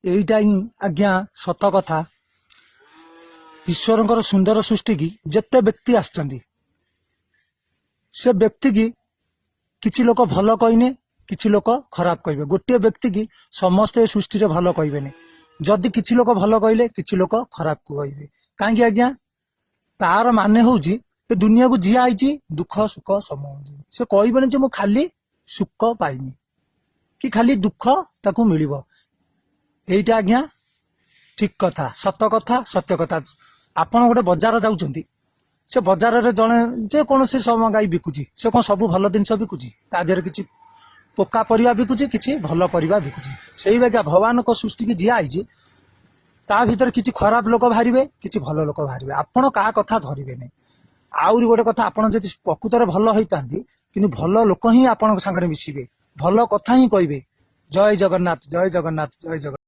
এইটা ହିଁ ଆଜ୍ଞା ସତ କଥା। ଈଶ୍ୱରଙ୍କର ସୁନ୍ଦର ସୃଷ୍ଟି କି ଯେତେ ବ୍ୟକ୍ତି ଆସିଛନ୍ତି ସେ ବ୍ୟକ୍ତି କି କିଛି ଲୋକ ଭଲ କହିନେ, କିଛି ଲୋକ ଖରାପ କହିବେ। ଗୋଟିଏ ବ୍ୟକ୍ତି କି ସମସ୍ତେ ଏ ସୃଷ୍ଟିରେ ଭଲ କହିବେନି। ଯଦି କିଛି ଲୋକ ଭଲ କହିଲେ କିଛି ଲୋକ ଖରାପ କହିବେ। କାହିଁକି ଆଜ୍ଞା? ତାର ମାନେ ହଉଛି ଏ ଦୁନିଆକୁ ଯିଏ ଆଇଛି ଦୁଃଖ ସୁଖ ସମୟ ସେ କହିବେନି ଯେ ମୁଁ ଖାଲି ସୁଖ ପାଇମି କି ଖାଲି ଦୁଃଖ ତାକୁ ମିଳିବ। এইটা ଆଜ୍ଞା ଠିକ କଥା, ସତ କଥା, ସତ୍ୟ କଥା। ଆପଣ ଗୋଟେ ବଜାର ଯାଉଛନ୍ତି, ସେ ବଜାରରେ ଜଣେ ଯେକୌଣସି ଗାଈ ବିକୁଛି, ସେ କଣ ସବୁ ଭଲ ଜିନିଷ ବିକୁଛି? ତା ଦେହରେ କିଛି ପୋକା ପରିବା ବିକୁଛି, କିଛି ଭଲ ପରିବା ବିକୁଛି। ସେଇ ବାଗିଆ ଭଗବାନଙ୍କ ସୃଷ୍ଟି କି ଯିଏ ଆଇଛି ତା ଭିତରେ କିଛି ଖରାପ ଲୋକ ବାହାରିବେ, କିଛି ଭଲ ଲୋକ ବାହାରିବେ। ଆପଣ କାହା କଥା ଧରିବେନି। ଆହୁରି ଗୋଟେ କଥା, ଆପଣ ଯଦି ପ୍ରକୃତରେ ଭଲ ହେଇଥାନ୍ତି କିନ୍ତୁ ଭଲ ଲୋକ ହିଁ ଆପଣଙ୍କ ସାଙ୍ଗରେ ମିଶିବେ, ଭଲ କଥା ହିଁ କହିବେ। ଜୟ ଜଗନ୍ନାଥ, ଜୟ ଜଗନ୍ନାଥ, ଜୟ ଜଗନ୍ନାଥ।